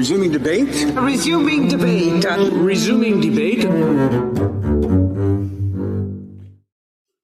Resuming debate? Resuming debate. Resuming debate.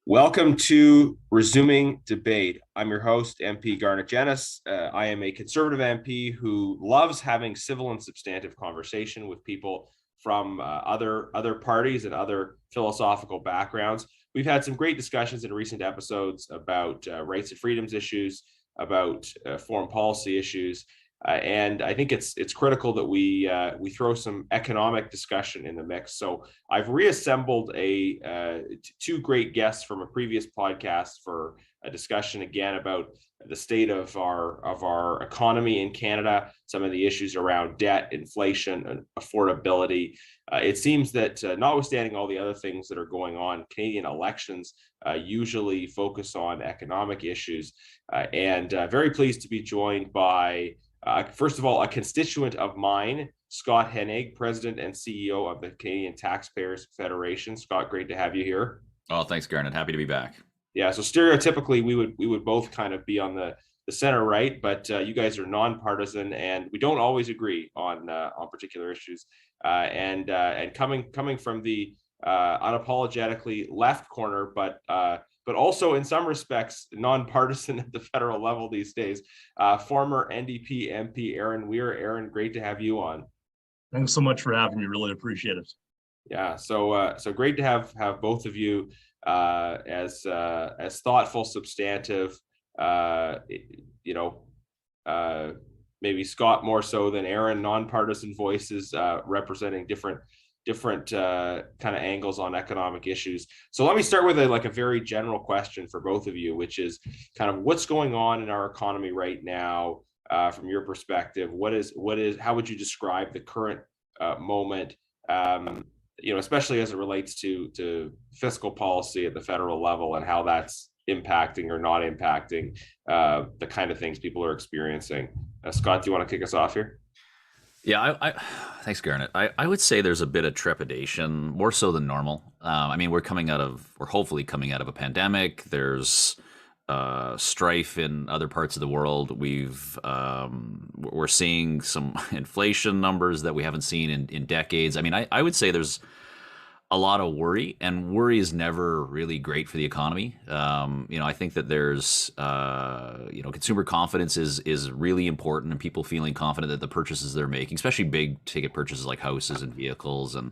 Welcome to Resuming Debate. I'm your host, MP Garnet Janis. I am a conservative MP who loves having civil and substantive conversation with people from other parties and other philosophical backgrounds. We've had some great discussions in recent episodes about rights and freedoms issues, about foreign policy issues, and I think it's critical that we throw some economic discussion in the mix. So I've reassembled two great guests from a previous podcast for a discussion again about the state of our economy in Canada, some of the issues around debt, inflation, and affordability. It seems that notwithstanding all the other things that are going on, Canadian elections usually focus on economic issues. And very pleased to be joined by, first of all, a constituent of mine, Scott Hennig, President and CEO of the Canadian Taxpayers Federation. Scott, great to have you here. Oh, thanks, Garnet. Happy to be back. Yeah, so stereotypically, we would both kind of be on the center right, but you guys are nonpartisan, and we don't always agree on particular issues. And coming from the unapologetically left corner, but also in some respects nonpartisan at the federal level these days, former NDP MP Erin Weir. Erin, great to have you on. Thanks so much for having me. Really appreciate it. Yeah, so great to have both of you as thoughtful, substantive. Maybe Scott more so than Erin, nonpartisan voices representing different kind of angles on economic issues. So let me start with a very general question for both of you, which is kind of what's going on in our economy right now from your perspective. How would you describe the current moment? Especially as it relates to fiscal policy at the federal level and how that's impacting or not impacting the kind of things people are experiencing. Scott, do you want to kick us off here? Yeah, thanks, Garnet. I would say there's a bit of trepidation, more so than normal. We're hopefully coming out of a pandemic. There's strife in other parts of the world. We're seeing some inflation numbers that we haven't seen in decades. I would say there's a lot of worry, and worry is never really great for the economy. I think that there's, consumer confidence is really important, and people feeling confident that the purchases they're making, especially big ticket purchases like houses and vehicles and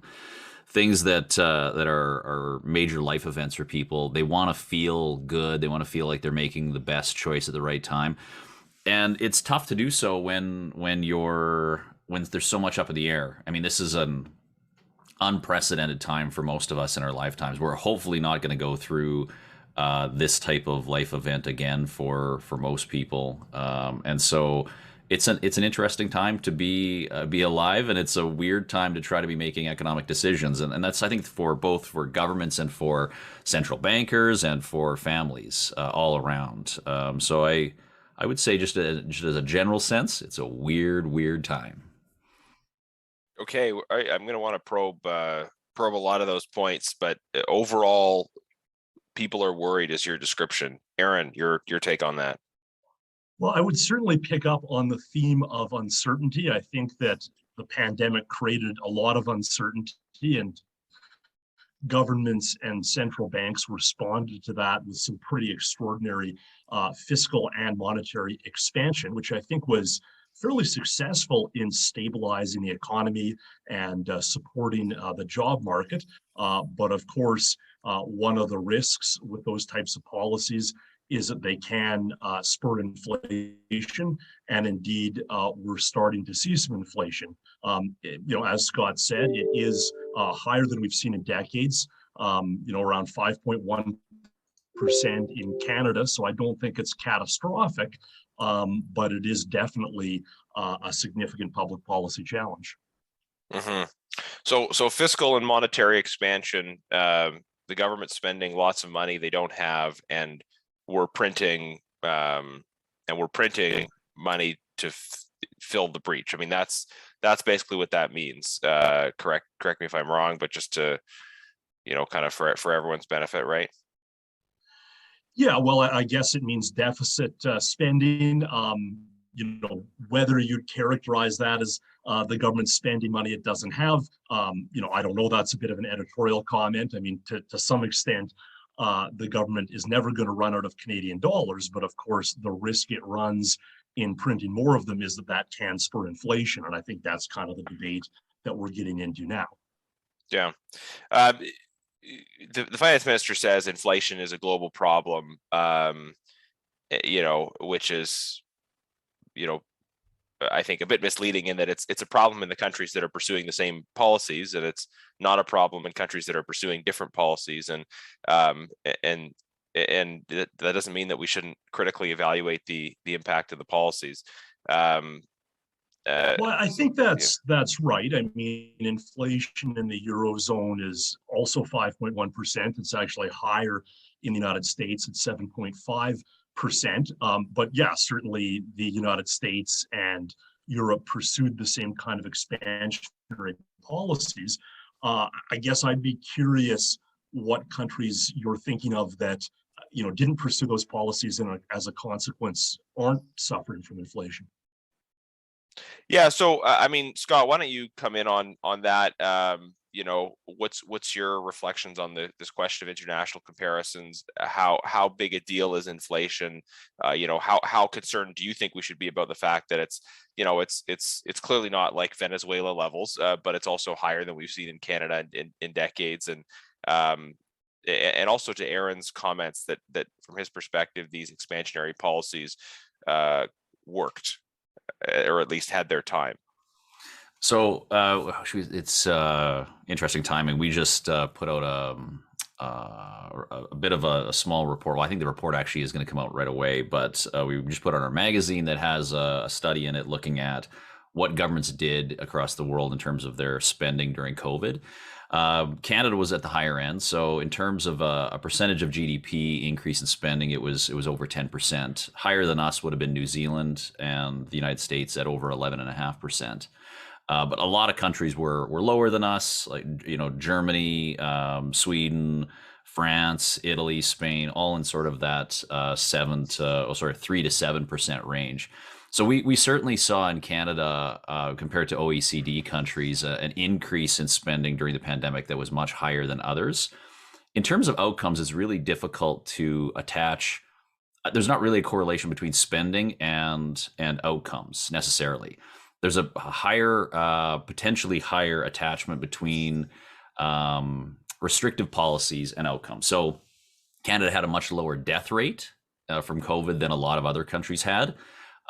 things that are major life events for people, they want to feel good. They want to feel like they're making the best choice at the right time. And it's tough to do so when there's so much up in the air. This is an unprecedented time for most of us in our lifetimes. We're hopefully not going to go through this type of life event again for most people. And so it's an interesting time to be alive, and it's a weird time to try to be making economic decisions. And that's, I think, for governments and for central bankers and for families all around. So I would say just as a general sense, it's a weird time. Okay, I'm going to want to probe a lot of those points, but overall, people are worried is your description. Erin, your take on that? Well, I would certainly pick up on the theme of uncertainty. I think that the pandemic created a lot of uncertainty, and governments and central banks responded to that with some pretty extraordinary fiscal and monetary expansion, which I think was fairly successful in stabilizing the economy and supporting the job market. But of course, one of the risks with those types of policies is that they can spur inflation, and indeed we're starting to see some inflation. As Scott said, it is higher than we've seen in decades. Around 5.1% in Canada. So I don't think it's catastrophic, but it is definitely a significant public policy challenge. Mm-hmm. So fiscal and monetary expansion, the government's spending lots of money they don't have, and we're printing money to fill the breach. That's basically what that means. Correct me if I'm wrong, but just to kind of for everyone's benefit, right? Yeah, well, I guess it means deficit spending. whether you'd characterize that as the government spending money it doesn't have, I don't know. That's a bit of an editorial comment. I mean, to some extent, the government is never going to run out of Canadian dollars, but of course, the risk it runs in printing more of them is that can spur inflation. And I think that's kind of the debate that we're getting into now. Yeah. The finance minister says inflation is a global problem, which is, I think a bit misleading in that it's a problem in the countries that are pursuing the same policies, and it's not a problem in countries that are pursuing different policies. And that doesn't mean that we shouldn't critically evaluate the impact of the policies. Well, I think that's right. I mean, inflation in the Eurozone is also 5.1%. It's actually higher in the United States at 7.5%. But yeah, certainly the United States and Europe pursued the same kind of expansionary policies. I guess I'd be curious what countries you're thinking of that didn't pursue those policies and as a consequence aren't suffering from inflation. Yeah. So, I mean, Scott, why don't you come in on that? What's your reflections on this question of international comparisons? How big a deal is inflation? How concerned do you think we should be about the fact that it's clearly not like Venezuela levels, but it's also higher than we've seen in Canada in decades. And also to Erin's comments that from his perspective, these expansionary policies worked, or at least had their time. So it's interesting timing. We just put out a bit of a small report. Well, I think the report actually is going to come out right away, but we just put out our magazine that has a study in it looking at what governments did across the world in terms of their spending during COVID. Canada was at the higher end. So in terms of a percentage of GDP increase in spending, it was over 10%. Higher than us would have been New Zealand and the United States at over 11.5%. But a lot of countries were lower than us, like Germany, Sweden, France, Italy, Spain, all in sort of that 3 to 7% range. So we certainly saw in Canada, compared to OECD countries, an increase in spending during the pandemic that was much higher than others. In terms of outcomes, it's really difficult to attach. There's not really a correlation between spending and outcomes necessarily. There's a higher, potentially higher attachment between restrictive policies and outcomes. So Canada had a much lower death rate from COVID than a lot of other countries had.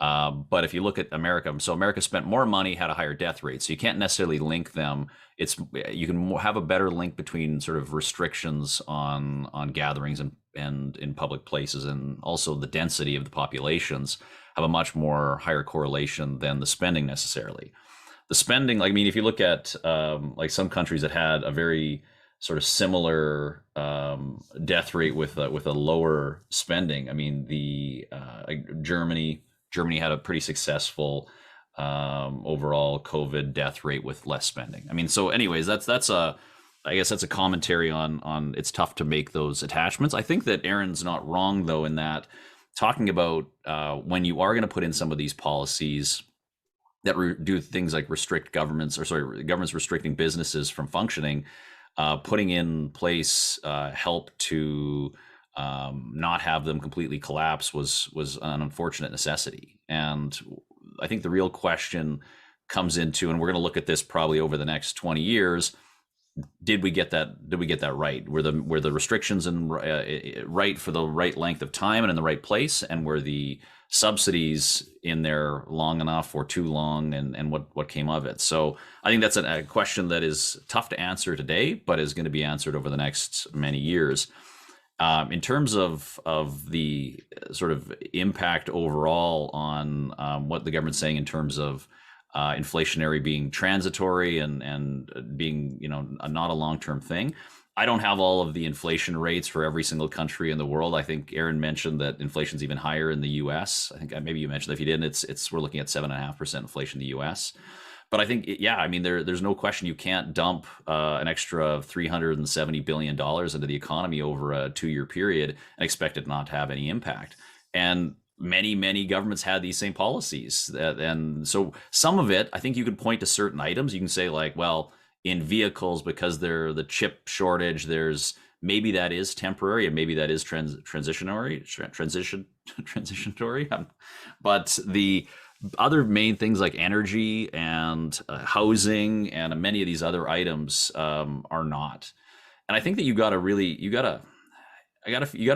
But if you look at America, so America spent more money, had a higher death rate. So you can't necessarily link them. You can have a better link between sort of restrictions on gatherings and in public places, and also the density of the populations have a much more higher correlation than the spending necessarily. The spending, I mean, if you look at like some countries that had a very sort of similar death rate with a lower spending. I mean, like Germany had a pretty successful overall COVID death rate with less spending. I mean, so anyways, I guess that's a commentary on it's tough to make those attachments. I think that Erin's not wrong though, in that talking about when you are going to put in some of these policies that do things like governments restricting businesses from functioning, putting in place help to not have them completely collapse was an unfortunate necessity. And I think the real question comes into, and we're going to look at this probably over the next 20 years, did we get that right? Were the restrictions right for the right length of time and in the right place? And were the subsidies in there long enough or too long, and what came of it? So I think that's a question that is tough to answer today, but is going to be answered over the next many years. In terms of the sort of impact overall on what the government's saying in terms of inflationary being transitory and being not a long-term thing, I don't have all of the inflation rates for every single country in the world. I think Erin mentioned that inflation's even higher in the U.S. I think maybe you mentioned that. If you didn't, we're looking at 7.5% inflation in the U.S. But I think, I mean, there's no question you can't dump an extra $370 billion into the economy over a 2-year period and expect it not to have any impact. And many governments had these same policies. And so some of it, I think you could point to certain items. You can say like, well, in vehicles, because they're the chip shortage, there's maybe that is temporary and maybe that is transitionary. But the other main things like energy and housing and many of these other items are not. And I think that you got to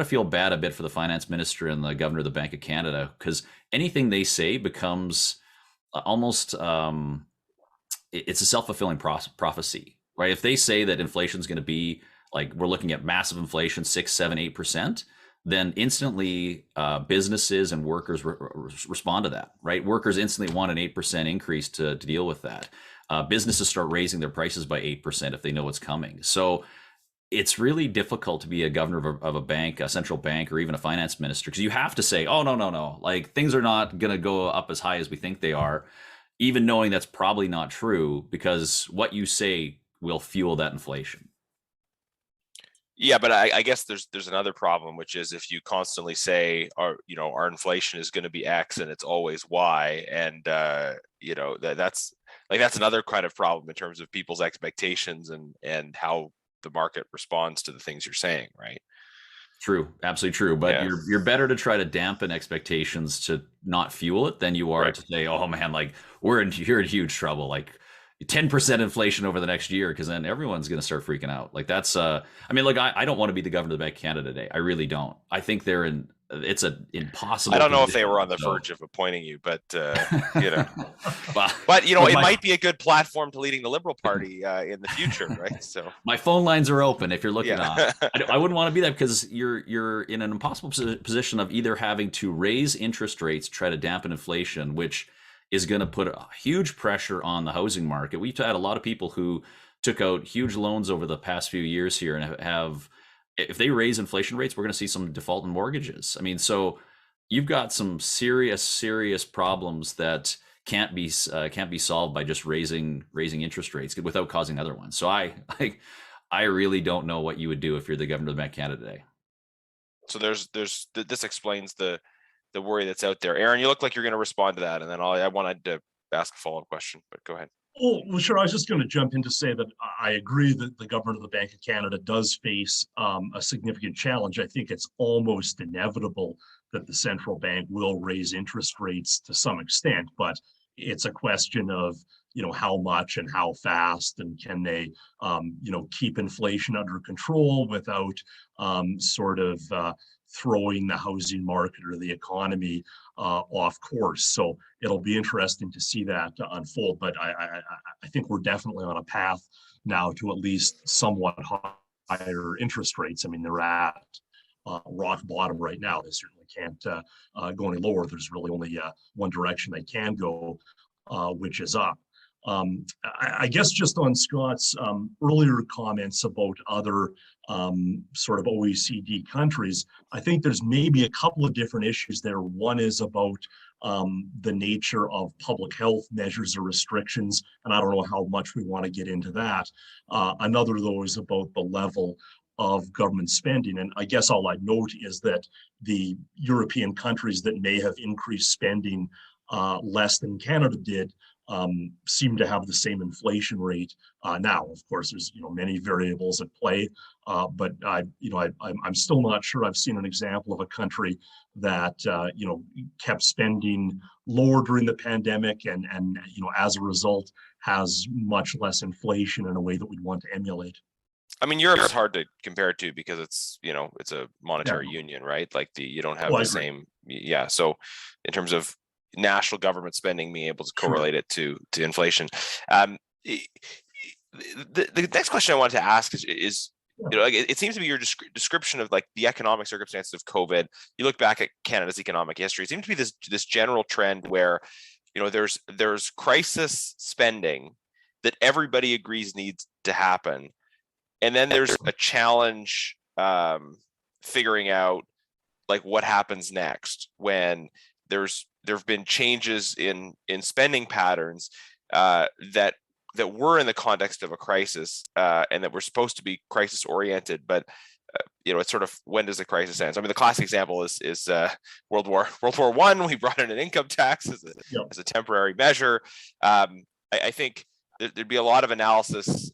feel bad a bit for the finance minister and the governor of the Bank of Canada, because anything they say becomes almost it's a self-fulfilling prophecy, right? If they say that inflation is going to be like, we're looking at massive inflation, 6, 7, 8%, then instantly businesses and workers respond to that, right? Workers instantly want an 8% increase to deal with that. Businesses start raising their prices by 8% if they know it's coming. So it's really difficult to be a governor of a bank, a central bank, or even a finance minister, because you have to say, oh, no, like things are not going to go up as high as we think they are, even knowing that's probably not true, because what you say will fuel that inflation. Yeah, but I guess there's another problem, which is if you constantly say our inflation is going to be X and it's always Y, and that's another kind of problem in terms of people's expectations and how the market responds to the things you're saying, right? True, absolutely true. But Yeah. you're better to try to dampen expectations to not fuel it than you are Right. to say, oh man, like you're in huge trouble, like 10% inflation over the next year, because then everyone's going to start freaking out. Like that's I mean, like I don't want to be the governor of the Bank of Canada today. I really don't. I think it's an impossible I don't know if they position, were on the so. verge of appointing you, but But but it my, might be a good platform to leading the Liberal Party in the future, right? So my phone lines are open if you're looking yeah. I wouldn't want to be that, because you're in an impossible position of either having to raise interest rates, try to dampen inflation, which is going to put a huge pressure on the housing market. We've had a lot of people who took out huge loans over the past few years here and have, if they raise inflation rates, we're going to see some default in mortgages. I mean, so you've got some serious problems that can't be solved by just raising interest rates without causing other ones. So I really don't know what you would do if you're the governor of the Bank of Canada today. So this explains the worry that's out there. Erin, you look like you're going to respond to that, and then I wanted to ask a follow-up question, but go ahead. Oh, well, sure. I was just going to jump in to say that I agree that the governor of the Bank of Canada does face a significant challenge. I think it's almost inevitable that the central bank will raise interest rates to some extent, but it's a question of how much and how fast, and can they keep inflation under control without sort of throwing the housing market or the economy off course. So it'll be interesting to see that unfold. But I think we're definitely on a path now to at least somewhat higher interest rates. I mean, they're at rock bottom right now. They certainly can't go any lower. There's really only one direction they can go, which is up. I guess just on Scott's earlier comments about other sort of OECD countries, I think there's maybe a couple of different issues there. One is about the nature of public health measures or restrictions, and I don't know how much we want to get into that. Another, though, is about the level of government spending. And I guess all I'd note is that the European countries that may have increased spending less than Canada did seem to have the same inflation rate now. Of course, there's many variables at play, but I'm still not sure I've seen an example of a country that kept spending lower during the pandemic and as a result has much less inflation in a way that we'd want to emulate. I mean, Europe is hard to compare it to because it's it's a monetary union, right? Like you don't have the same. Yeah. So in terms of national government spending, being able to correlate it to inflation. The next question I wanted to ask is it seems to be your description of like the economic circumstances of COVID. You look back at Canada's economic history, it seems to be this general trend where there's crisis spending that everybody agrees needs to happen, and then there's a challenge figuring out like what happens next when there have been changes in spending patterns that were in the context of a crisis and that were supposed to be crisis oriented, but it's sort of, when does the crisis end? So, I mean, the classic example is World War I. We brought in an income tax as a temporary measure. I think there'd be a lot of analysis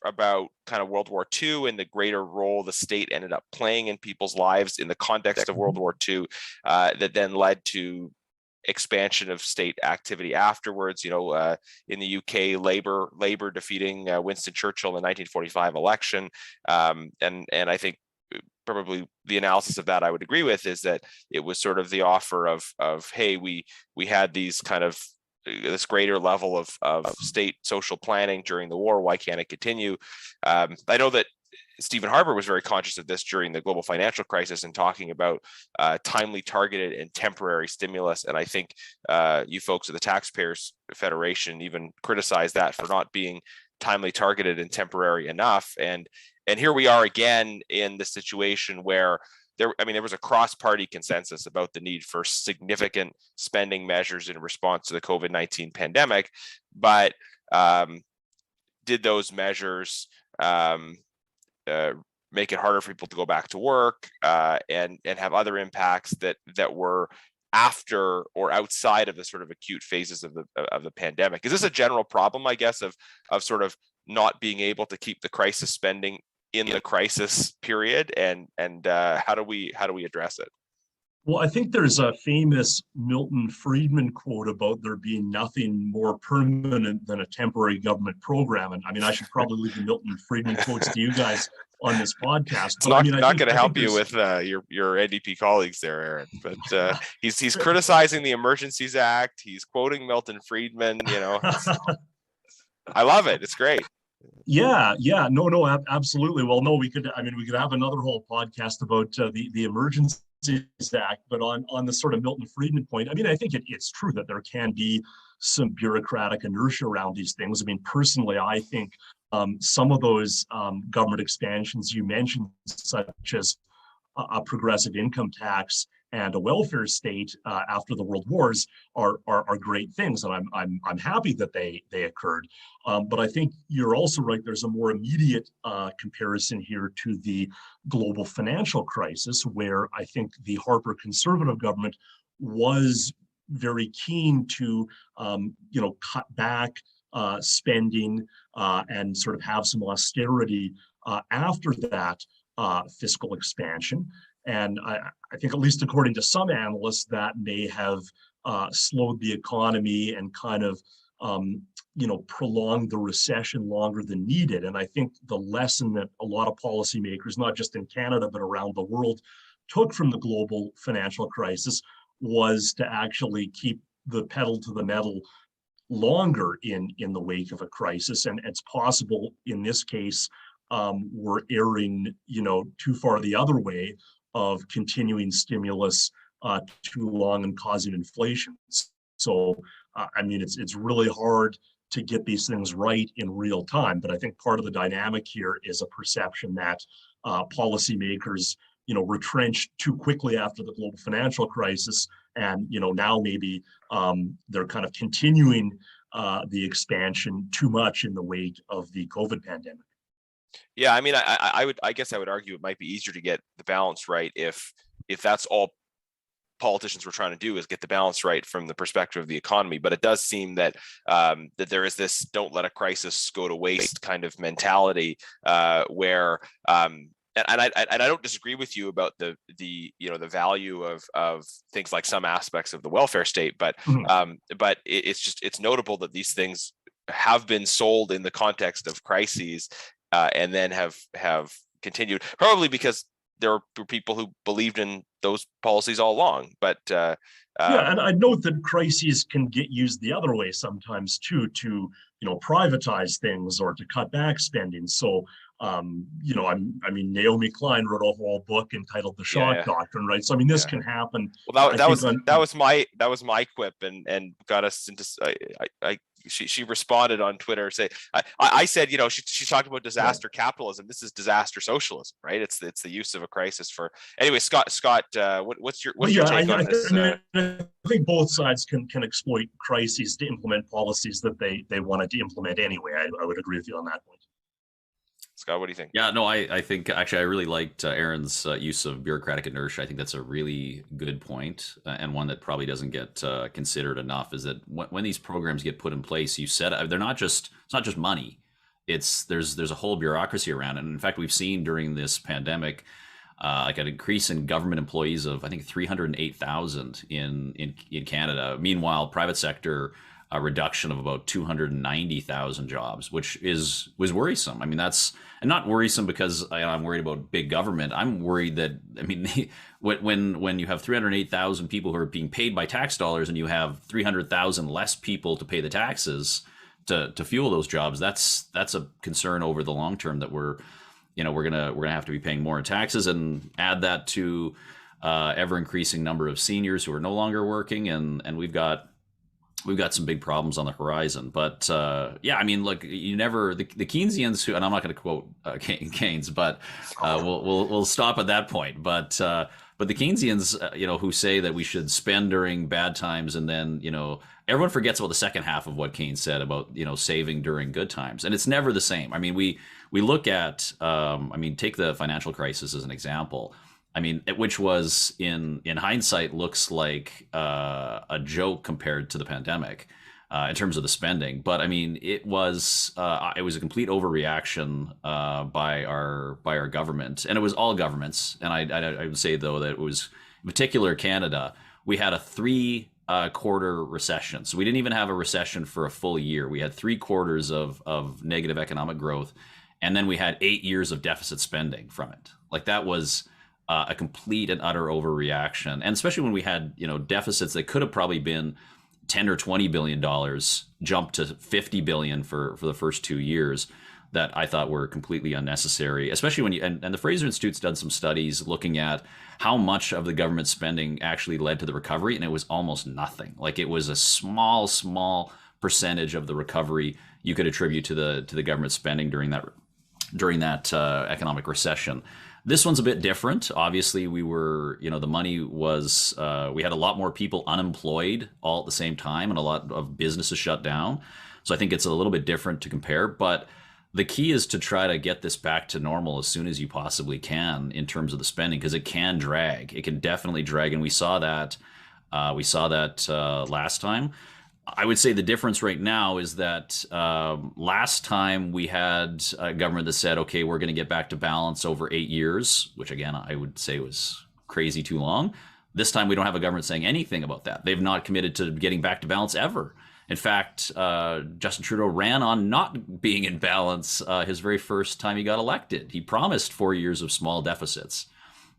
about kind of World War II and the greater role the state ended up playing in people's lives in the context of World War II, that then led to expansion of state activity afterwards. In the UK, Labour defeating Winston Churchill in the 1945 election, and I think probably the analysis of that I would agree with is that it was sort of the offer of hey, we had these kind of this greater level of state social planning during the war. Why can't it continue? I know that Stephen Harper was very conscious of this during the global financial crisis and talking about timely, targeted, and temporary stimulus. And I think you folks at the Taxpayers Federation even criticized that for not being timely, targeted, and temporary enough. And here we are again in the situation where there was a cross-party consensus about the need for significant spending measures in response to the COVID-19 pandemic, but did those measures make it harder for people to go back to work and have other impacts that were after or outside of the sort of acute phases of the pandemic? Is this a general problem, I guess, of sort of not being able to keep the crisis spending in the crisis period, and how do we address it? Well, I think there's a famous Milton Friedman quote about there being nothing more permanent than a temporary government program. And I mean, I should probably leave the Milton Friedman quotes to you guys on this podcast. It's not going to help you with your NDP colleagues there, Erin. But he's criticizing the Emergencies Act. He's quoting Milton Friedman. I love it. It's great. Yeah, no, absolutely. Well, no, we could have another whole podcast about the Emergencies Act, but on the sort of Milton Friedman point, I mean, I think it's true that there can be some bureaucratic inertia around these things. I mean, personally, I think some of those government expansions you mentioned, such as a progressive income tax and a welfare state after the world wars, are great things, and I'm happy that they occurred. But I think you're also right. There's a more immediate comparison here to the global financial crisis, where I think the Harper Conservative government was very keen to cut back spending and sort of have some austerity after that fiscal expansion. And I think, at least according to some analysts, that may have slowed the economy and kind of, prolonged the recession longer than needed. And I think the lesson that a lot of policymakers, not just in Canada, but around the world, took from the global financial crisis was to actually keep the pedal to the metal longer in the wake of a crisis. And it's possible in this case, we're erring, too far the other way of continuing stimulus too long and causing inflation. So, it's really hard to get these things right in real time. But I think part of the dynamic here is a perception that policymakers, retrenched too quickly after the global financial crisis. And, now maybe they're kind of continuing the expansion too much in the wake of the COVID pandemic. Yeah, I mean, I guess I would argue it might be easier to get the balance right if that's all politicians were trying to do, is get the balance right from the perspective of the economy. But it does seem that that there is this "don't let a crisis go to waste" kind of mentality where. And I don't disagree with you about the value of things like some aspects of the welfare state, but it's notable that these things have been sold in the context of crises. And then have continued, probably because there were people who believed in those policies all along. But and I note that crises can get used the other way sometimes too, to privatize things or to cut back spending. So Naomi Klein wrote a whole book entitled "The Shock Doctrine," right? So this can happen. Well, that was my quip and got us into. She responded on Twitter, I said, she talked about disaster capitalism. This is disaster socialism, right? It's the use of a crisis for. Anyway, Scott, what's your take on this? I think both sides can exploit crises to implement policies that they wanted to implement anyway. I would agree with you on that point. Scott, what do you think? Yeah, no, I think actually I really liked Erin's use of bureaucratic inertia. I think that's a really good point, and one that probably doesn't get considered enough. Is that when these programs get put in place, you said they're not just it's not just money. There's a whole bureaucracy around it. And in fact, we've seen during this pandemic like an increase in government employees of I think 308,000 in Canada. Meanwhile, private sector a reduction of about 290,000 jobs, which was worrisome. I mean, that's and not worrisome because I'm worried about big government. I'm worried that when you have 308,000 people who are being paid by tax dollars and you have 300,000 less people to pay the taxes to fuel those jobs, that's a concern over the long term that we're gonna have to be paying more in taxes, and add that to ever increasing number of seniors who are no longer working, and we've got some big problems on the horizon. But yeah, I mean, look, you never the Keynesians who, and I'm not going to quote Keynes, but we'll stop at that point. But the Keynesians, who say that we should spend during bad times, and then everyone forgets about the second half of what Keynes said about saving during good times, and it's never the same. I mean, we look at take the financial crisis as an example. I mean, which was in hindsight looks like a joke compared to the pandemic in terms of the spending. But I mean, it was a complete overreaction by our government, and it was all governments. And I would say though that it was in particular Canada. We had a 3-quarter recession, so we didn't even have a recession for a full year. We had 3 quarters of negative economic growth, and then we had 8 years of deficit spending from it. Like that was a complete and utter overreaction, and especially when we had deficits that could have probably been $10 or $20 billion jumped to $50 billion for the first 2 years, that I thought were completely unnecessary. Especially when and the Fraser Institute's done some studies looking at how much of the government spending actually led to the recovery, and it was almost nothing. Like it was a small percentage of the recovery you could attribute to the government spending during that economic recession. This one's a bit different. Obviously, we were, the money was, we had a lot more people unemployed all at the same time, and a lot of businesses shut down. So I think it's a little bit different to compare. But the key is to try to get this back to normal as soon as you possibly can in terms of the spending, because it can drag. It can definitely drag, and we saw that last time. I would say the difference right now is that last time we had a government that said, okay, we're going to get back to balance over 8 years, which again, I would say was crazy too long. This time we don't have a government saying anything about that. They've not committed to getting back to balance ever. In fact, Justin Trudeau ran on not being in balance his very first time he got elected. He promised 4 years of small deficits,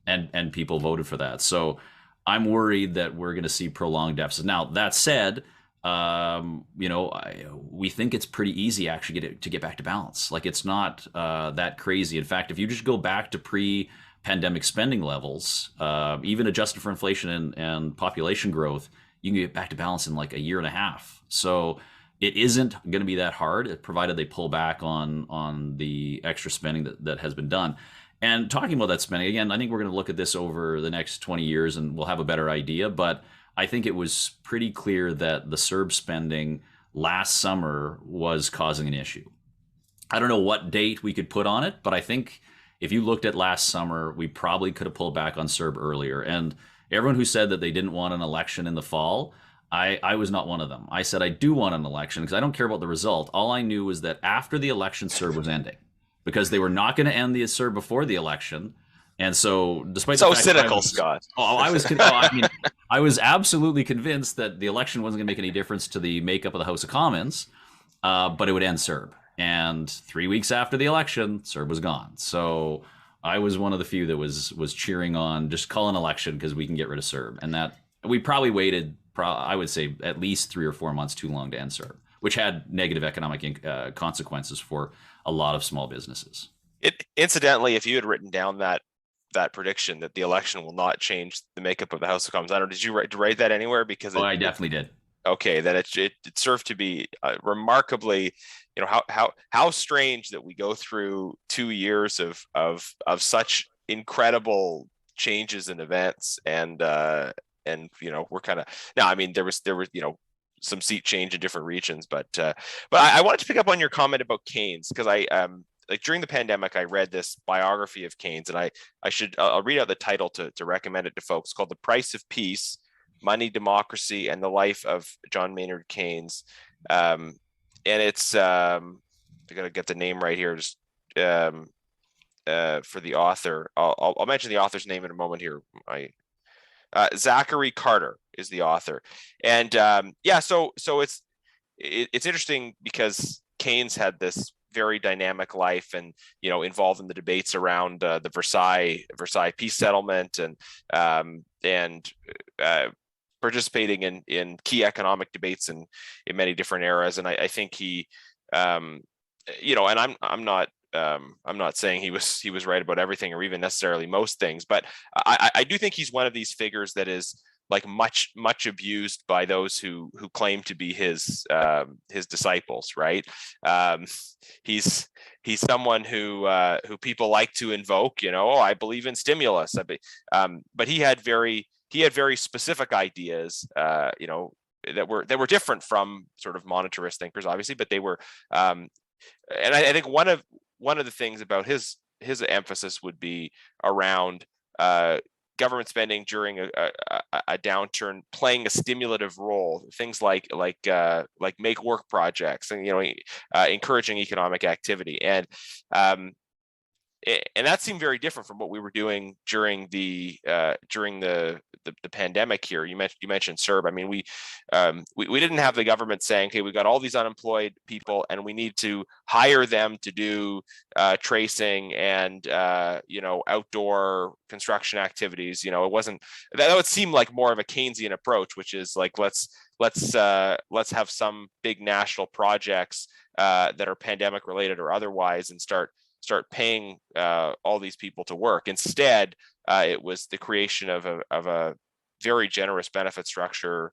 and people voted for that. So I'm worried that we're going to see prolonged deficits. Now, that said, we think it's pretty easy actually to get back to balance. Like it's not that crazy. In fact, if you just go back to pre-pandemic spending levels, even adjusted for inflation and population growth, you can get back to balance in like a year and a half. So it isn't going to be that hard, provided they pull back on the extra spending that has been done. And talking about that spending, again, I think we're going to look at this over the next 20 years and we'll have a better idea. But I think it was pretty clear that the CERB spending last summer was causing an issue. I don't know what date we could put on it, but I think if you looked at last summer, we probably could have pulled back on CERB earlier. And everyone who said that they didn't want an election in the fall, I was not one of them. I said I do want an election because I don't care about the result. All I knew was that after the election, CERB was ending, because they were not going to end the CERB before the election. And so, despite the fact cynical, Scott. I was absolutely convinced that the election wasn't going to make any difference to the makeup of the House of Commons, but it would end CERB. And 3 weeks after the election, CERB was gone. So I was one of the few that was cheering on just call an election because we can get rid of CERB. And that we probably waited, I would say, at least 3 or 4 months too long to end CERB, which had negative economic consequences for a lot of small businesses. Incidentally, if you had written down that prediction that the election will not change the makeup of the House of Commons, I don't know, did you write that anywhere? Because I definitely did. Okay, then it served to be remarkably, how strange that we go through 2 years of such incredible changes and events, and we're kind of now. I mean, there was some seat change in different regions, but I wanted to pick up on your comment about Keynes, because like during the pandemic, I read this biography of Keynes, and I'll read out the title to recommend it to folks, called The Price of Peace, Money, Democracy, and the Life of John Maynard Keynes. And it's, I got to get the name right here, just for the author. I'll mention the author's name in a moment here. Zachary Carter is the author. And so it's interesting because Keynes had this very dynamic life, and involved in the debates around the Versailles peace settlement, and participating in key economic debates in many different eras. And I think he, and I'm not saying he was right about everything, or even necessarily most things, but I do think he's one of these figures that is like much abused by those who claim to be his disciples, right? He's someone who people like to invoke, I believe in stimulus, but he had very specific ideas, that were different from sort of monetarist thinkers, obviously, but they were, and I think one of the things about his emphasis would be around government spending during a downturn playing a stimulative role, things like make work projects, and encouraging economic activity, and that seemed very different from what we were doing during the pandemic here. You mentioned CERB. I mean, we didn't have the government saying, okay, we got all these unemployed people and we need to hire them to do tracing and outdoor construction activities. It wasn't that would seem like more of a Keynesian approach, which is like let's have some big national projects that are pandemic related or otherwise, and start paying all these people to work. Instead, it was the creation of a very generous benefit structure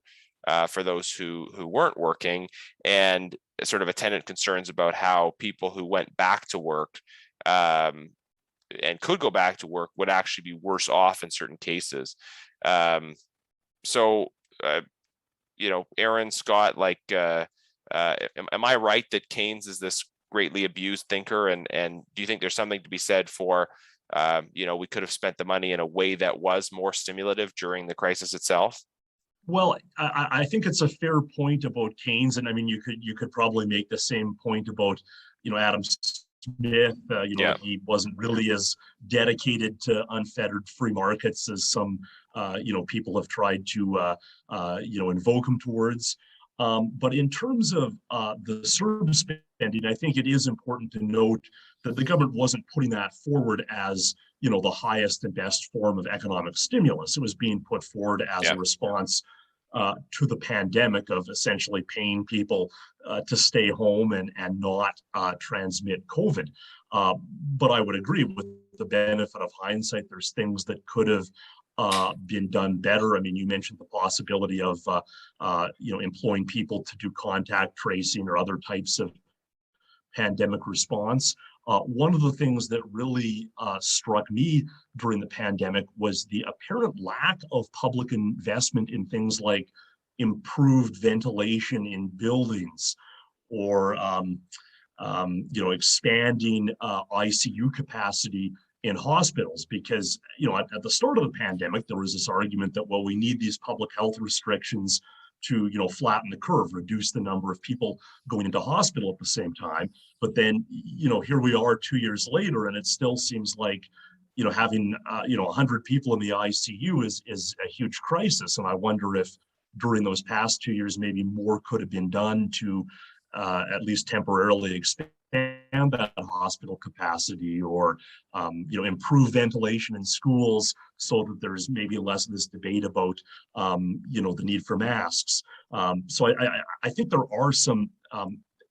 for those who weren't working, and sort of attendant concerns about how people who went back to work and could go back to work would actually be worse off in certain cases. Erin, Scott, am I right that Keynes is this greatly abused thinker, and do you think there's something to be said for we could have spent the money in a way that was more stimulative during the crisis itself? Well, I think it's a fair point about Keynes, and I mean you could probably make the same point about Adam Smith. He wasn't really as dedicated to unfettered free markets as some people have tried to invoke him towards. But in terms of the CERB spending, I think it is important to note that the government wasn't putting that forward as the highest and best form of economic stimulus. It was being put forward as a response to the pandemic, of essentially paying people to stay home and not transmit COVID. But I would agree, with the benefit of hindsight, there's things that could have been done better. I mean, you mentioned the possibility of employing people to do contact tracing or other types of pandemic response. One of the things that really struck me during the pandemic was the apparent lack of public investment in things like improved ventilation in buildings, or expanding ICU capacity in hospitals, because at the start of the pandemic there was this argument that, well, we need these public health restrictions to flatten the curve, reduce the number of people going into hospital at the same time. But then here we are 2 years later, and it still seems like having 100 people in the ICU is a huge crisis. And I wonder if during those past 2 years maybe more could have been done to at least temporarily expand that hospital capacity, or improve ventilation in schools, so that there's maybe less of this debate about the need for masks. So I think there are some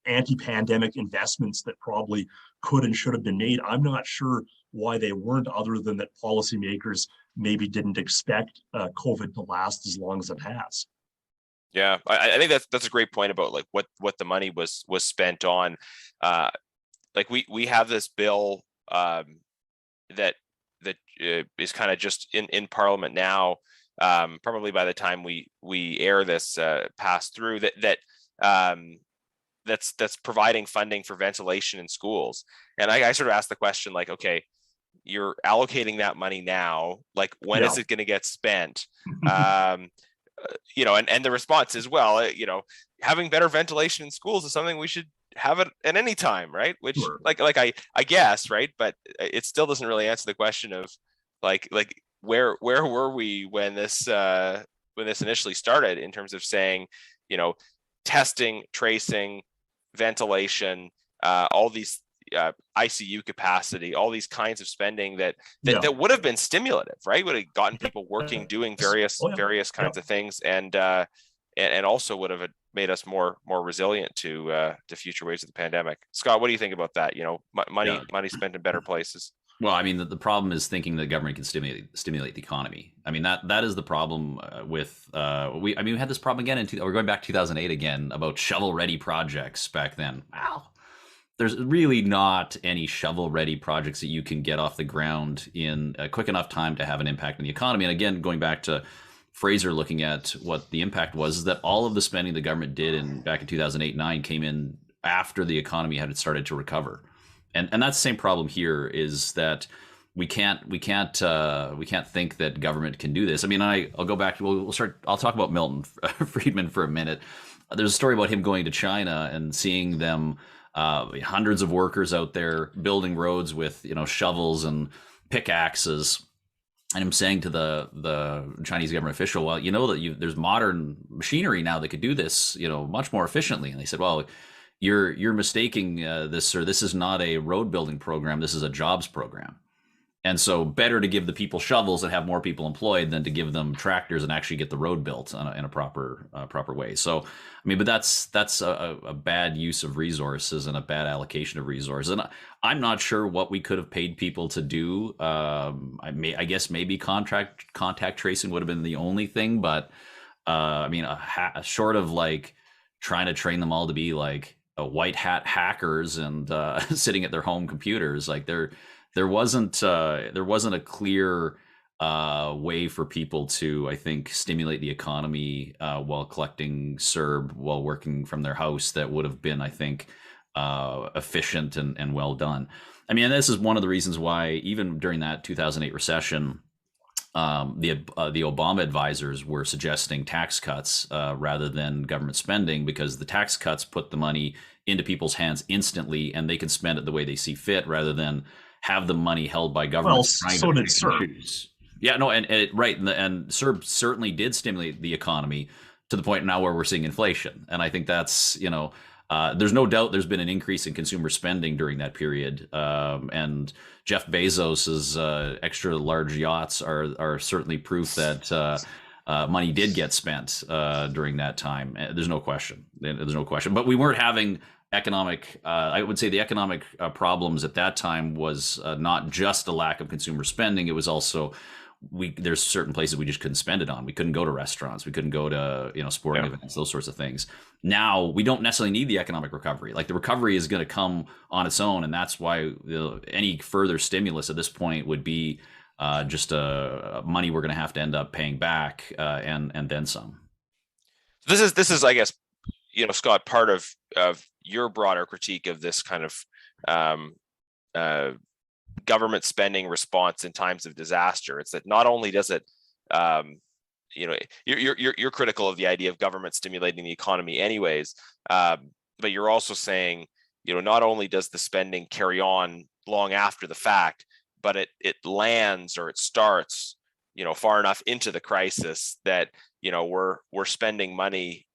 anti-pandemic investments that probably could and should have been made. I'm not sure why they weren't, other than that policymakers maybe didn't expect COVID to last as long as it has. Yeah, I think that's a great point about like what the money was spent on. Like we have this bill that is kind of just in Parliament now. Probably by the time we air this pass through, that that's providing funding for ventilation in schools. And I sort of asked the question, like, okay, you're allocating that money now, like when is it going to get spent? And the response is, well, having better ventilation in schools is something we should have it at any time, right? Which Sure. I guess, right, but it still doesn't really answer the question of like where were we when this initially started, in terms of saying, testing, tracing, ventilation, all these ICU capacity, all these kinds of spending that would have been stimulative, right? Would have gotten people working, doing various kinds of things, and also would have made us more resilient to future waves of the pandemic. Scott, what do you think about that? Money spent in better places. Well, I mean, the problem is thinking the government can stimulate the economy. I mean, that is the problem with we had this problem again we're going back to 2008 again about shovel-ready projects back then. Wow. There's really not any shovel-ready projects that you can get off the ground in a quick enough time to have an impact on the economy. And again, going back to Fraser looking at what the impact was, is that all of the spending the government did back in 2008-9 came in after the economy had started to recover. And that's the same problem here, is that we can't think that government can do this. I mean, I'll go back. I'll talk about Milton Friedman for a minute. There's a story about him going to China and seeing them, hundreds of workers out there building roads with shovels and pickaxes, and him saying to the Chinese government official, well, that there's modern machinery now that could do this much more efficiently. And they said, well, you're mistaking this, sir. This is not a road building program. This is a jobs program. And so better to give the people shovels and have more people employed than to give them tractors and actually get the road built in a proper way. So, I mean, but that's a bad use of resources and a bad allocation of resources. And I'm not sure what we could have paid people to do. I guess maybe contact tracing would have been the only thing. But I mean, short of like trying to train them all to be like white hat hackers and sitting at their home computers, like there wasn't a clear way for people to, I think, stimulate the economy while collecting CERB, while working from their house, that would have been, I think, efficient and well done. I mean, this is one of the reasons why even during that 2008 recession, the Obama advisors were suggesting tax cuts rather than government spending, because the tax cuts put the money into people's hands instantly, and they can spend it the way they see fit rather than have the money held by government. Well, so did CERB. Yeah, no, and CERB certainly did stimulate the economy to the point now where we're seeing inflation, and I think that's there's no doubt there's been an increase in consumer spending during that period, and Jeff Bezos's extra large yachts are certainly proof that money did get spent during that time. There's no question. But we weren't having economic, I would say the economic problems at that time was not just a lack of consumer spending. It was also there's certain places we just couldn't spend it on. We couldn't go to restaurants. We couldn't go to sporting events, those sorts of things. Now we don't necessarily need the economic recovery. Like, the recovery is going to come on its own, and that's why any further stimulus at this point would be just money we're going to have to end up paying back and then some. This is I guess Scott, part of your broader critique of this kind of government spending response in times of disaster. It's that not only does it, you're critical of the idea of government stimulating the economy anyways, but you're also saying, not only does the spending carry on long after the fact, but it lands, or it starts, far enough into the crisis that, we're spending money,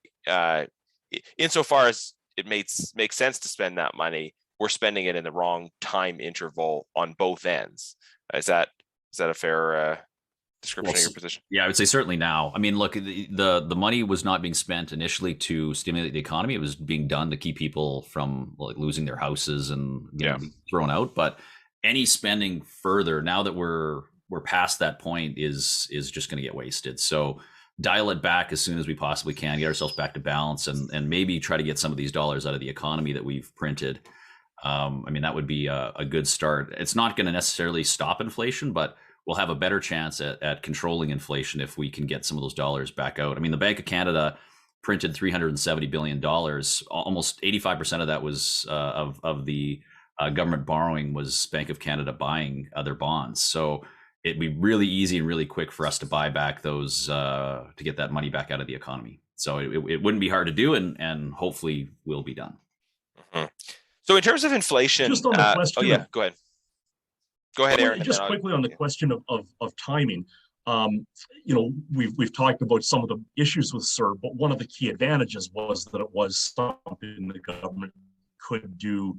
insofar as it makes sense to spend that money, we're spending it in the wrong time interval on both ends. Is that a fair description of your position? Yeah, I would say certainly now. I mean, look, the money was not being spent initially to stimulate the economy. It was being done to keep people from losing their houses and being thrown out. But any spending further, now that we're past that point, is just going to get wasted. So dial it back as soon as we possibly can, get ourselves back to balance, and maybe try to get some of these dollars out of the economy that we've printed. I mean, that would be a good start. It's not going to necessarily stop inflation, but we'll have a better chance at controlling inflation if we can get some of those dollars back out. I mean, the Bank of Canada printed $370 billion. Almost 85% of that was of the government borrowing was Bank of Canada buying other bonds. So it'd be really easy and really quick for us to buy back those to get that money back out of the economy. So it wouldn't be hard to do, and hopefully will be done. Mhm. So in terms of inflation, Just on the question oh yeah, go ahead. Go ahead, Erin. Just quickly on the question of timing. We've talked about some of the issues with CERB, but one of the key advantages was that it was something the government could do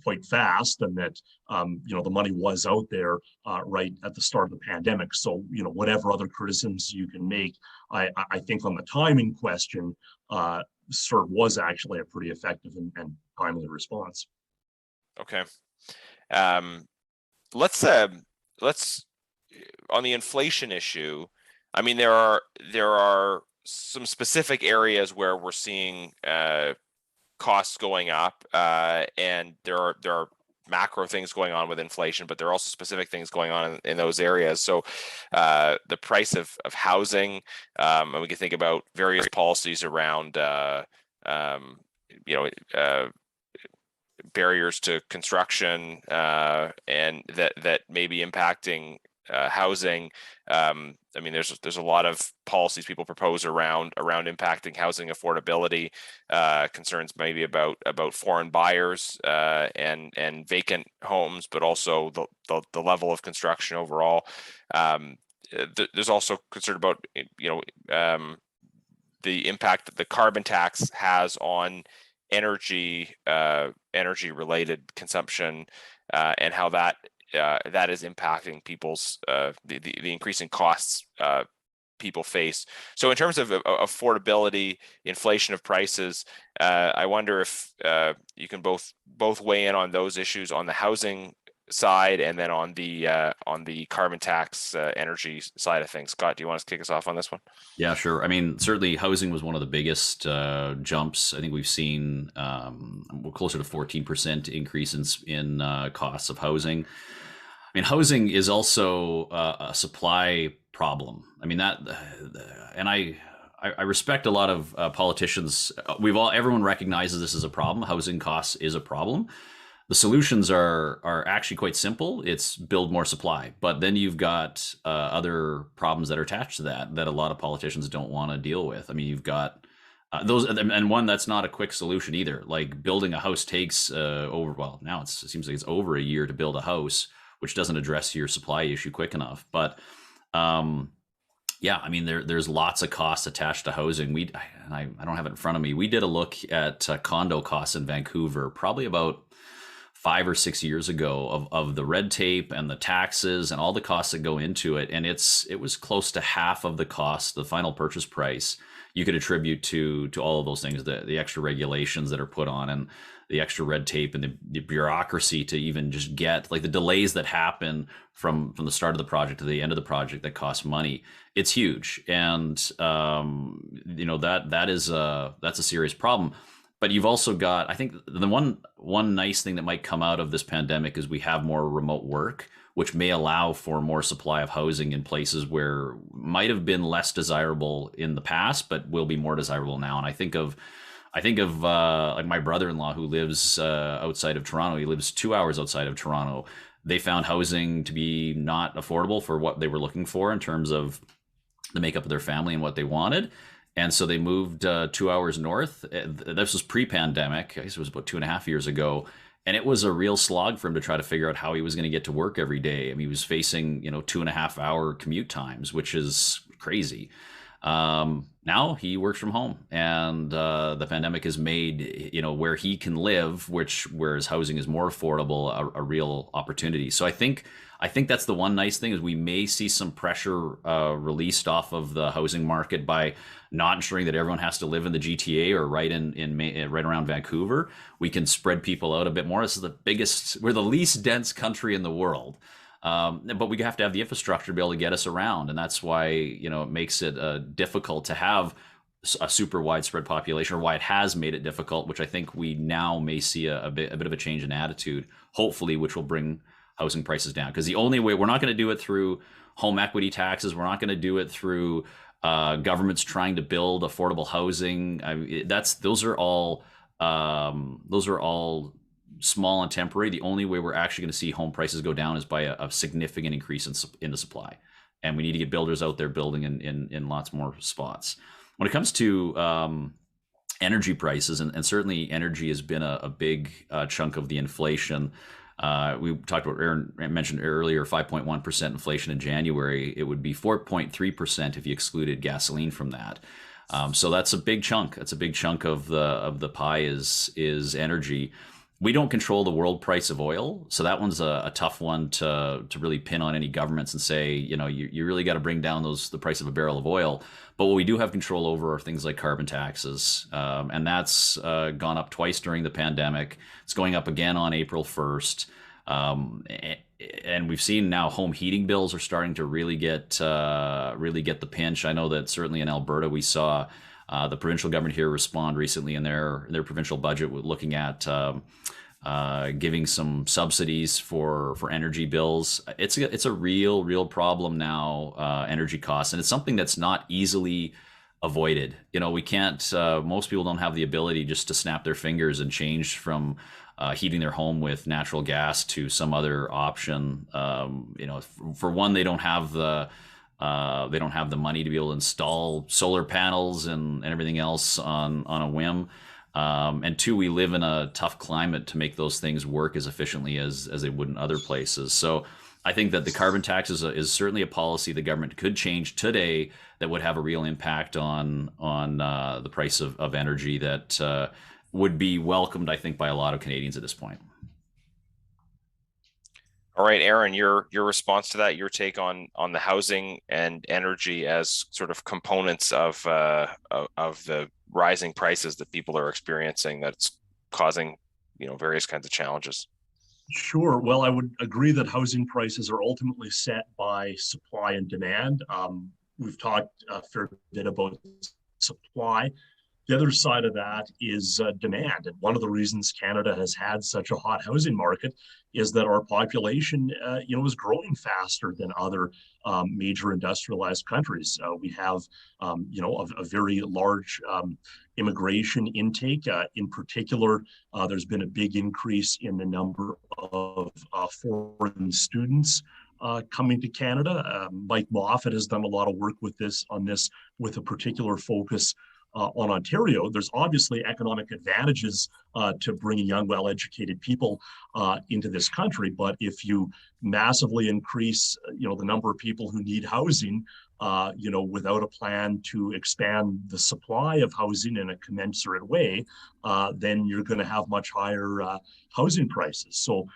quite fast, and that the money was out there right at the start of the pandemic. So whatever other criticisms you can make, I think on the timing question, CERB was actually a pretty effective and timely response. Okay. Let's on the inflation issue. I mean, there are some specific areas where we're seeing costs going up, and there are macro things going on with inflation, but there are also specific things going on in those areas. So the price of housing, and we can think about various policies around barriers to construction, and that may be impacting housing. I mean, there's a lot of policies people propose around impacting housing affordability, concerns maybe about foreign buyers and vacant homes, but also the level of construction overall. There's also concern about the impact that the carbon tax has on energy related consumption, and how that is impacting people's the increasing costs people face. So in terms of affordability, inflation of prices, I wonder if you can both weigh in on those issues on the housing side and then on the carbon tax energy side of things. Scott, do you want to kick us off on this one? Yeah, sure. I mean, certainly housing was one of the biggest jumps. I think we've seen we're closer to 14% increase in costs of housing. I mean, housing is also a supply problem. I mean, and I respect a lot of politicians. Everyone recognizes this is a problem. Housing costs is a problem. The solutions are actually quite simple. It's build more supply, but then you've got other problems that are attached to that a lot of politicians don't want to deal with. I mean, you've got those, and one that's not a quick solution either. Like building a house takes now it seems like it's over a year to build a house, which doesn't address your supply issue quick enough. But yeah, I mean, there's lots of costs attached to housing. I don't have it in front of me. We did a look at condo costs in Vancouver, probably about 5 or 6 years ago, of the red tape and the taxes and all the costs that go into it. And it was close to half of the cost, the final purchase price, you could attribute to all of those things, the extra regulations that are put on and the extra red tape and the bureaucracy to even just get, like, the delays that happen from the start of the project to the end of the project that cost money. It's huge. And that's a serious problem. But you've also got, I think the one nice thing that might come out of this pandemic is we have more remote work, which may allow for more supply of housing in places where might have been less desirable in the past, but will be more desirable now. And I think of like my brother-in-law who lives outside of Toronto. He lives 2 hours outside of Toronto. They found housing to be not affordable for what they were looking for in terms of the makeup of their family and what they wanted. And so they moved 2 hours north. This was pre-pandemic. I guess it was about 2.5 years ago. And it was a real slog for him to try to figure out how he was going to get to work every day. I mean, he was facing, 2.5 hour commute times, which is crazy. Now he works from home, and the pandemic has made, where he can live, whereas housing is more affordable, a real opportunity. So I think that's the one nice thing, is we may see some pressure released off of the housing market by not ensuring that everyone has to live in the GTA or right around Vancouver. We can spread people out a bit more. This is we're the least dense country in the world. But we have to have the infrastructure to be able to get us around. And that's why, it makes it difficult to have a super widespread population, or why it has made it difficult, which I think we now may see a bit of a change in attitude, hopefully, which will bring housing prices down. Because the only way, we're not going to do it through home equity taxes. We're not going to do it through Governments trying to build affordable housing. Those are all small and temporary. The only way we're actually going to see home prices go down is by a significant increase in the supply, and we need to get builders out there building in lots more spots. When it comes to energy prices, and certainly energy has been a big chunk of the inflation. We talked about, Erin mentioned earlier, 5.1% inflation in January. It would be 4.3% if you excluded gasoline from that. So that's a big chunk. That's a big chunk of the pie is energy. We don't control the world price of oil, so that one's a tough one to really pin on any governments and say, you really got to bring down the price of a barrel of oil. But what we do have control over are things like carbon taxes, and that's gone up twice during the pandemic. It's going up again on April 1st. And we've seen now home heating bills are starting to really get the pinch. I know that certainly in Alberta we saw the provincial government here respond recently in their provincial budget, looking at giving some subsidies for energy bills. It's a real problem now, energy costs, and it's something that's not easily avoided. We can't. Most people don't have the ability just to snap their fingers and change from heating their home with natural gas to some other option. For one, they don't have the money to be able to install solar panels and everything else on a whim. And two, we live in a tough climate to make those things work as efficiently as they would in other places. So I think that the carbon tax is certainly a policy the government could change today that would have a real impact on the price of energy that would be welcomed, I think, by a lot of Canadians at this point. All right, Erin, your response to that, your take on the housing and energy as sort of components of the rising prices that people are experiencing, that's causing various kinds of challenges. Sure. Well, I would agree that housing prices are ultimately set by supply and demand. We've talked a fair bit about supply. The other side of that is demand. And one of the reasons Canada has had such a hot housing market is that our population, is growing faster than other major industrialized countries. We have, a very large immigration intake. In particular, there's been a big increase in the number of foreign students coming to Canada. Mike Moffat has done a lot of work with this with a particular focus on Ontario. There's obviously economic advantages to bringing young, well-educated people into this country. But if you massively increase, the number of people who need housing, without a plan to expand the supply of housing in a commensurate way, then you're going to have much higher housing prices. So,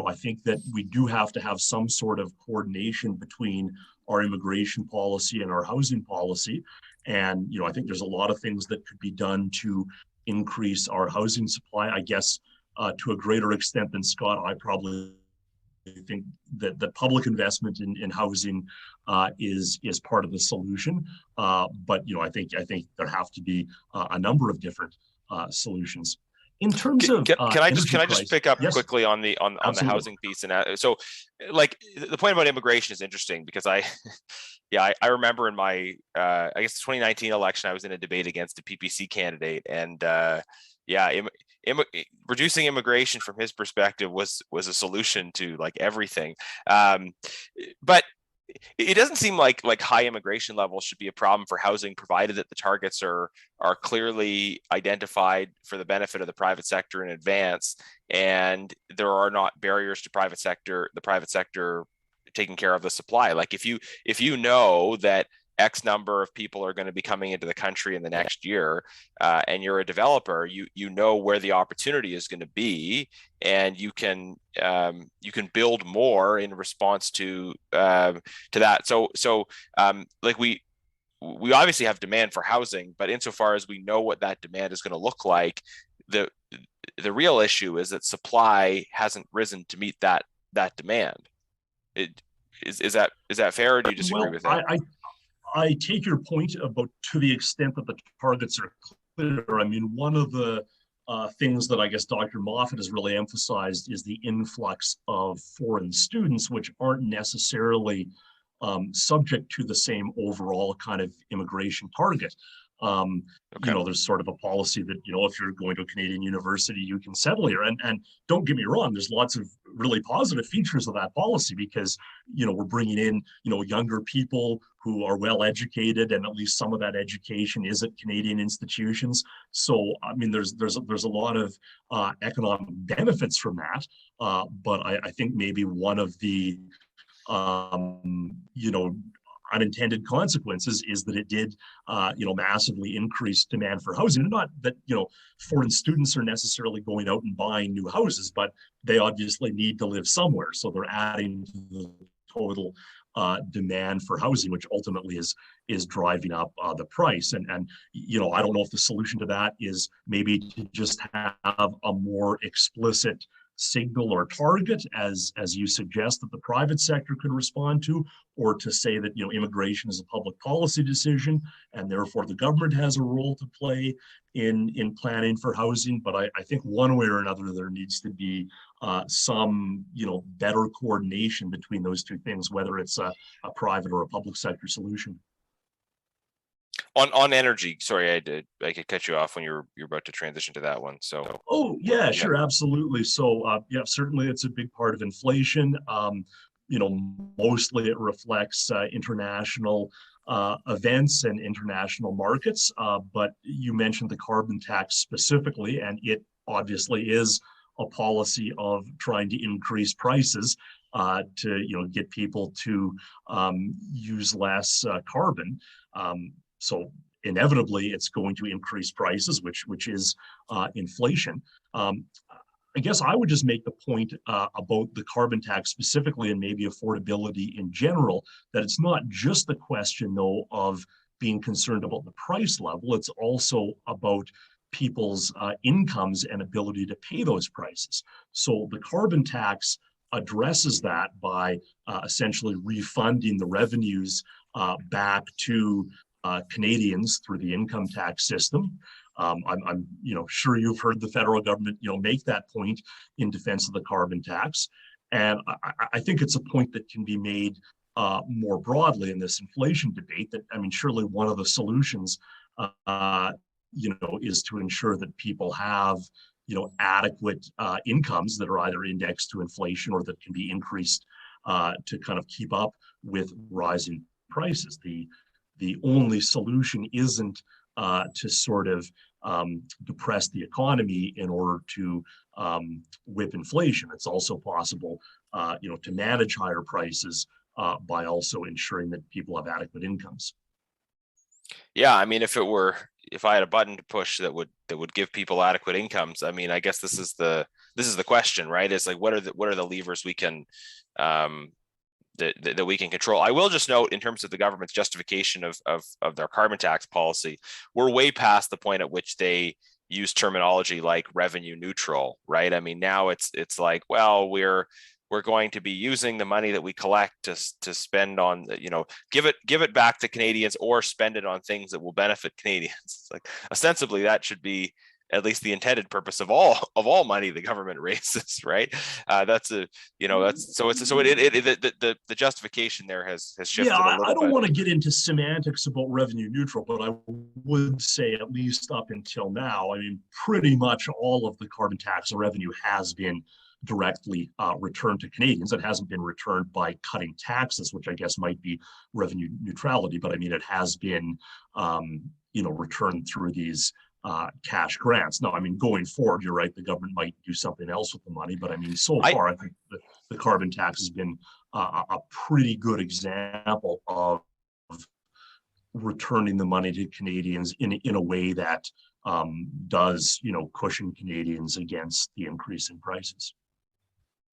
I think that we do have to have some sort of coordination between our immigration policy and our housing policy. And, I think there's a lot of things that could be done to increase our housing supply. I guess to a greater extent than Scott, I probably think that the public investment in housing is part of the solution. But, I think there have to be a number of different solutions. In terms of can I just pick up quickly on the housing piece? And so, like, the point about immigration is interesting because I remember in my I guess the 2019 election, I was in a debate against a PPC candidate, and reducing immigration from his perspective was a solution to like everything. But it doesn't seem like high immigration levels should be a problem for housing, provided that the targets are clearly identified for the benefit of the private sector in advance, and there are not barriers to the private sector taking care of the supply. Like if you know that X number of people are going to be coming into the country in the next year, and you're a developer, you know where the opportunity is going to be, and you can build more in response to that. So like we obviously have demand for housing, but insofar as we know what that demand is going to look like, the real issue is that supply hasn't risen to meet that demand. Is that fair, or do you disagree with that? I take your point about to the extent that the targets are clear. I mean, one of the things that I guess Dr. Moffat has really emphasized is the influx of foreign students, which aren't necessarily subject to the same overall kind of immigration target. There's sort of a policy that, if you're going to a Canadian university, you can settle here. And don't get me wrong, there's lots of really positive features of that policy because, we're bringing in, younger people who are well educated, and at least some of that education is at Canadian institutions. So, I mean, there's a lot of economic benefits from that. But I think maybe one of the, unintended consequences is that it did, massively increase demand for housing. And not that, foreign students are necessarily going out and buying new houses, but they obviously need to live somewhere. So they're adding to the total demand for housing, which ultimately is driving up the price. And I don't know if the solution to that is maybe to just have a more explicit signal or target, as you suggest, that the private sector could respond to, or to say that immigration is a public policy decision and therefore the government has a role to play in planning for housing. But I think one way or another there needs to be some better coordination between those two things, whether it's a private or a public sector solution. On energy, sorry, I could cut you off when you're about to transition to that one. So oh yeah, sure, absolutely. So certainly it's a big part of inflation. Mostly it reflects international events and international markets. But you mentioned the carbon tax specifically, and it obviously is a policy of trying to increase prices to get people to use less carbon. So inevitably, it's going to increase prices, which is inflation. I guess I would just make the point about the carbon tax specifically, and maybe affordability in general, that it's not just a question, though, of being concerned about the price level. It's also about people's incomes and ability to pay those prices. So the carbon tax addresses that by essentially refunding the revenues back to Canadians through the income tax system. I'm sure you've heard the federal government make that point in defense of the carbon tax, and I think it's a point that can be made more broadly in this inflation debate. That, I mean, surely one of the solutions is to ensure that people have adequate incomes that are either indexed to inflation or that can be increased to kind of keep up with rising prices. The only solution isn't to sort of depress the economy in order to whip inflation. It's also possible, to manage higher prices by also ensuring that people have adequate incomes. Yeah, I mean, if I had a button to push that would give people adequate incomes, I mean, I guess this is the question, right? It's like, what are the levers we can that we can control. I will just note, in terms of the government's justification of their carbon tax policy, we're way past the point at which they use terminology like revenue neutral, right? I mean, now it's like, well, we're going to be using the money that we collect to spend on, give it back to Canadians, or spend it on things that will benefit Canadians. It's like, ostensibly that should be at least the intended purpose of all money the government raises, right? The justification there has shifted. Yeah, a little I don't bit. want to get into semantics about revenue neutral, but I would say, at least up until now, I mean, pretty much all of the carbon tax revenue has been directly returned to Canadians. It hasn't been returned by cutting taxes, which I guess might be revenue neutrality, but I mean, it has been, returned through these cash grants. Now, I mean, going forward, you're right, the government might do something else with the money, but I mean, so far, I think the carbon tax has been a pretty good example of returning the money to Canadians in a way that does, cushion Canadians against the increase in prices.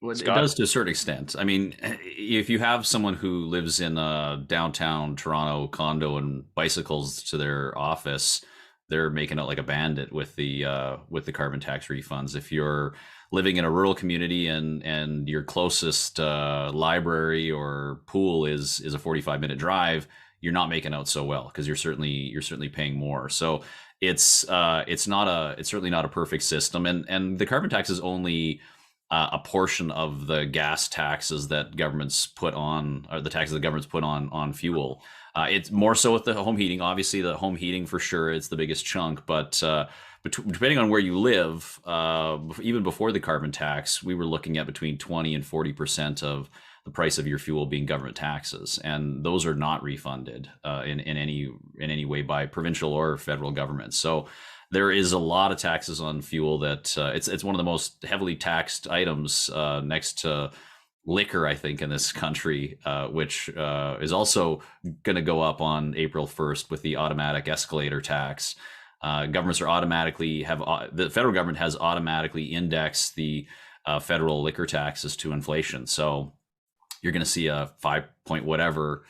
Well, it does to a certain extent. I mean, if you have someone who lives in a downtown Toronto condo and bicycles to their office, they're making out like a bandit with the carbon tax refunds. If you're living in a rural community and your closest library or pool is a 45-minute drive, you're not making out so well, because you're certainly paying more. So it's certainly not a perfect system, and the carbon tax is only a portion of the gas taxes that governments put on, or the taxes the governments put on fuel. It's more so with the home heating. Obviously, the home heating for sure it's the biggest chunk, but depending on where you live, even before the carbon tax, we were looking at between 20 and 40% of the price of your fuel being government taxes, and those are not refunded in any way by provincial or federal governments. So there is a lot of taxes on fuel that it's one of the most heavily taxed items next to liquor, I think, in this country, which is also going to go up on April 1st with the automatic escalator tax. Governments are the federal government has automatically indexed the federal liquor taxes to inflation. So you're going to see a 5 point whatever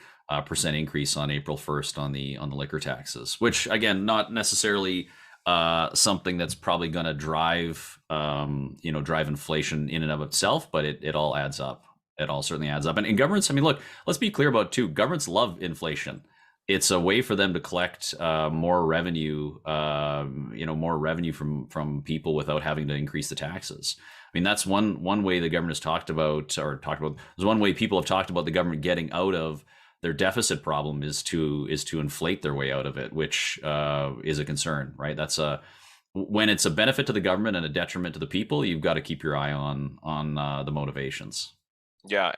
percent increase on April 1st on the liquor taxes, which again, not necessarily something that's probably going to drive inflation in and of itself, but it all adds up. It all certainly adds up. And governments, I mean, look, let's be clear about too. Governments love inflation. It's a way for them to collect more revenue, more revenue from people without having to increase the taxes. I mean, that's one way the government has talked about. There's one way people have talked about the government getting out of their deficit problem is to inflate their way out of it, which is a concern, right? When it's a benefit to the government and a detriment to the people, you've got to keep your eye on the motivations. Yeah,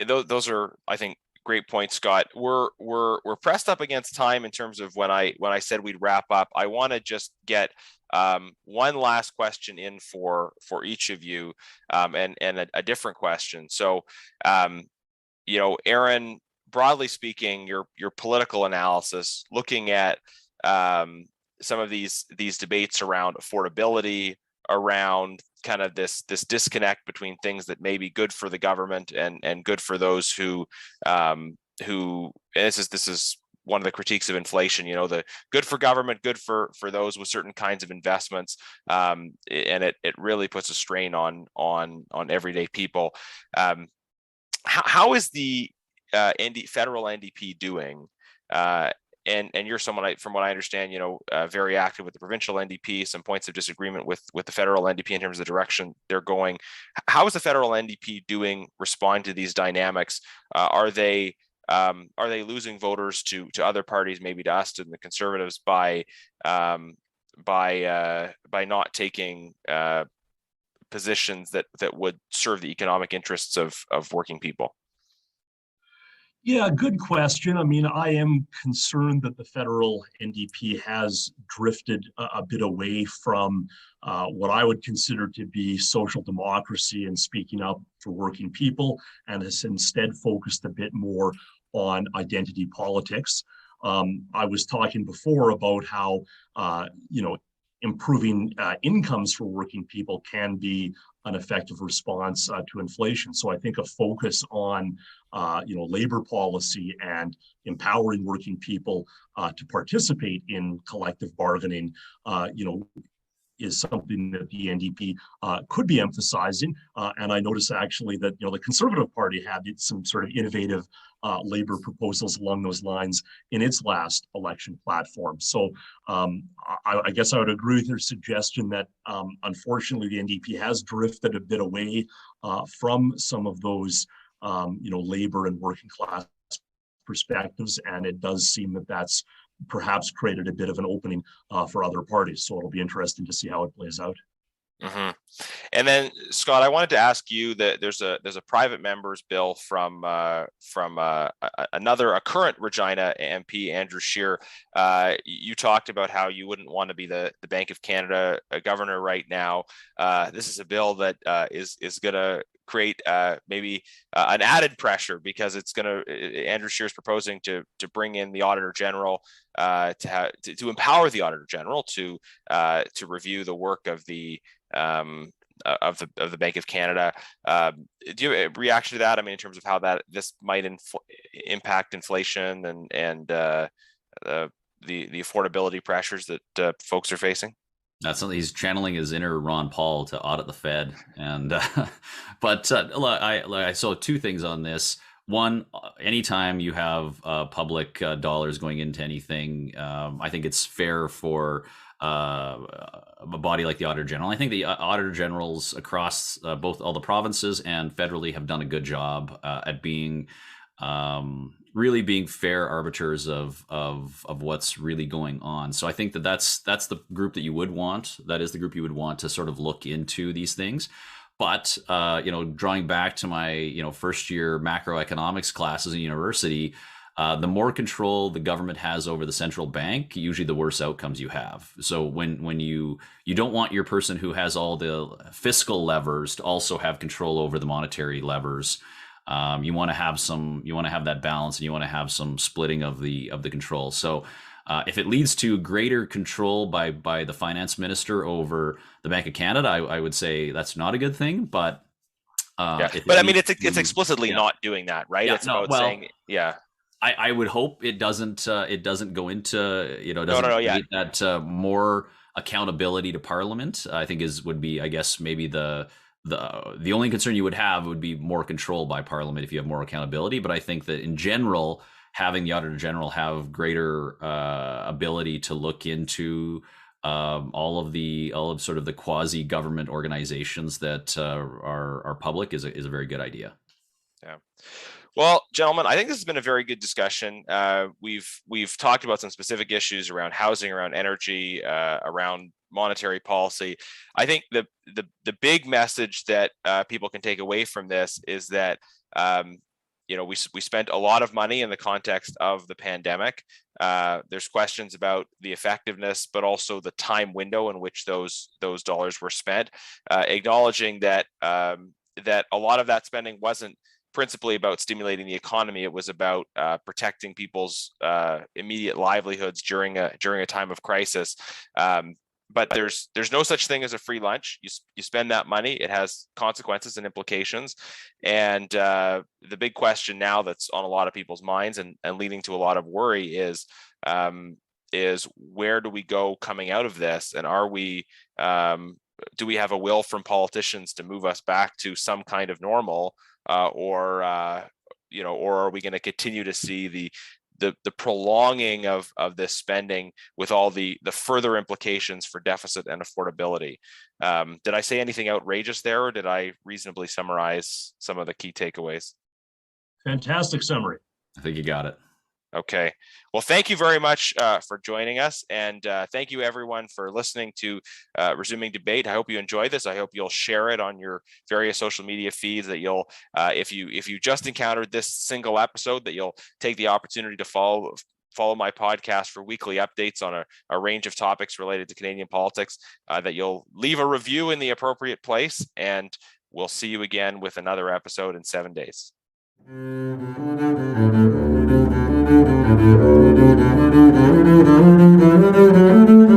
those are, I think, great points, Scott. We're pressed up against time in terms of when I said we'd wrap up. I want to just get one last question in for each of you, and a different question. So, Erin, broadly speaking, your political analysis, looking at some of these debates around affordability, around kind of this disconnect between things that may be good for the government and good for those who and this is one of the critiques of inflation, the good for government, good for those with certain kinds of investments, and it really puts a strain on everyday people. How is the federal NDP doing? And you're someone, from what I understand, very active with the provincial NDP, some points of disagreement with the federal NDP in terms of the direction they're going. How is the federal NDP doing respond to these dynamics? Are they losing voters to other parties, maybe to us, to the Conservatives, by not taking positions that would serve the economic interests of working people? Yeah, good question. I mean, I am concerned that the federal NDP has drifted a bit away from what I would consider to be social democracy and speaking up for working people, and has instead focused a bit more on identity politics. I was talking before about how, improving incomes for working people can be an effective response to inflation. So I think a focus on labor policy and empowering working people to participate in collective bargaining, is something that the NDP could be emphasizing. And I noticed actually that the Conservative Party had some sort of innovative labor proposals along those lines in its last election platform. So I guess I would agree with your suggestion that unfortunately the NDP has drifted a bit away from some of those labor and working class perspectives, and it does seem that that's perhaps created a bit of an opening for other parties. So it'll be interesting to see how it plays out. Mm-hmm. And then, Scott, I wanted to ask you that there's a private member's bill from a current Regina MP, Andrew Scheer. You talked about how you wouldn't want to be the Bank of Canada governor right now. This is a bill that is going to create maybe an added pressure, because it's going to, Andrew Scheer is proposing to bring in the Auditor General, to empower the Auditor General to review the work of the Bank of Canada. Do you have a reaction to that? I mean, in terms of how this might impact inflation and the affordability pressures that folks are facing? That's something he's channeling his inner Ron Paul to audit the Fed. And but I saw two things on this. One, anytime you have public dollars going into anything, I think it's fair for a body like the Auditor General. I think the Auditor Generals across both all the provinces and federally have done a good job at being really being fair arbiters of what's really going on. So I think that's the group that you would want. That is the group you would want to sort of look into these things. But drawing back to my first year macroeconomics classes in university, the more control the government has over the central bank, usually the worse outcomes you have. So when you don't want your person who has all the fiscal levers to also have control over the monetary levers. You want to have that balance, and you want to have some splitting of the control. So if it leads to greater control by the finance minister over the Bank of Canada, I would say that's not a good thing. But but I mean, it's explicitly not doing that, right? Yeah, it's about saying, I would hope it doesn't go into that more accountability to Parliament. I think would be, I guess, maybe the only concern you would have would be more control by Parliament if you have more accountability. But I think that in general, having the Auditor General have greater ability to look into all of sort of the quasi government organizations that are public is a very good idea. Yeah. Well, gentlemen, I think this has been a very good discussion. We've talked about some specific issues around housing, around energy, around monetary policy. I think the big message that people can take away from this is that we spent a lot of money in the context of the pandemic. There's questions about the effectiveness, but also the time window in which those dollars were spent. Acknowledging that that a lot of that spending wasn't principally about stimulating the economy. It was about protecting people's immediate livelihoods during a time of crisis. But there's no such thing as a free lunch. You spend that money, it has consequences and implications. And the big question now that's on a lot of people's minds and leading to a lot of worry is where do we go coming out of this? And are we do we have a will from politicians to move us back to some kind of normal, or are we going to continue to see the prolonging of this spending with all the further implications for deficit and affordability? Did I say anything outrageous there, or did I reasonably summarize some of the key takeaways? Fantastic summary. I think you got it. Okay. Well, thank you very much for joining us. And thank you, everyone, for listening to Resuming Debate. I hope you enjoy this. I hope you'll share it on your various social media feeds, that you'll, if you just encountered this single episode, that you'll take the opportunity to follow my podcast for weekly updates on a range of topics related to Canadian politics, that you'll leave a review in the appropriate place, and we'll see you again with another episode in 7 days. Thank you.